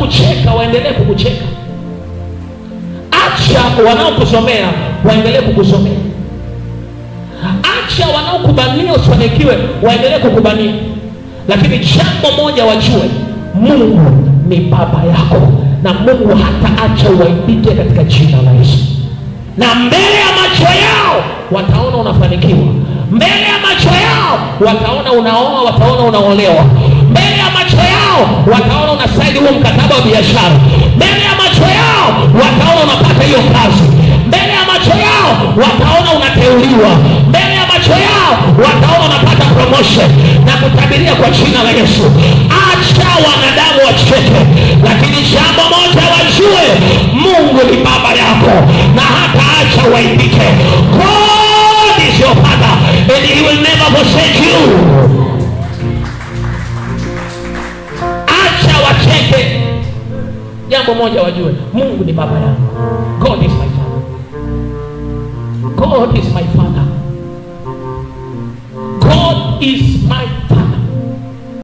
wanaokucheka waendelee kukucheka. Acha wanaokusomea waendelee kukusomea. Acha wanaokubania usifanikiwe waendelee kukubania. Lakini jambo moja wajue, Mungu ni baba yako, na Mungu hataacha uaibike katika jina la Yesu. Na mbele ya macho yao wataona unafanikiwa. Mbele ya macho yao wataona unaoa, wataona unaolewa. Mbele ya macho yao wataona unasaini huo mkataba wa biashara. Mbele ya macho yao wataona unapata hiyo kazi. Mbele ya macho yao wataona unateuliwa. Mbele ya macho yao wataona unapata promotion. Na kutabiria kwa jina la Yesu, acha wanadamu wacheke, lakini jambo moja wajue, Mungu ni baba yako na hata acha waibike. God is your father and he will never forsake you. Acha wacheke. Jambo moja wajue, Mungu ni baba yangu. God is my father. God is my father. God is my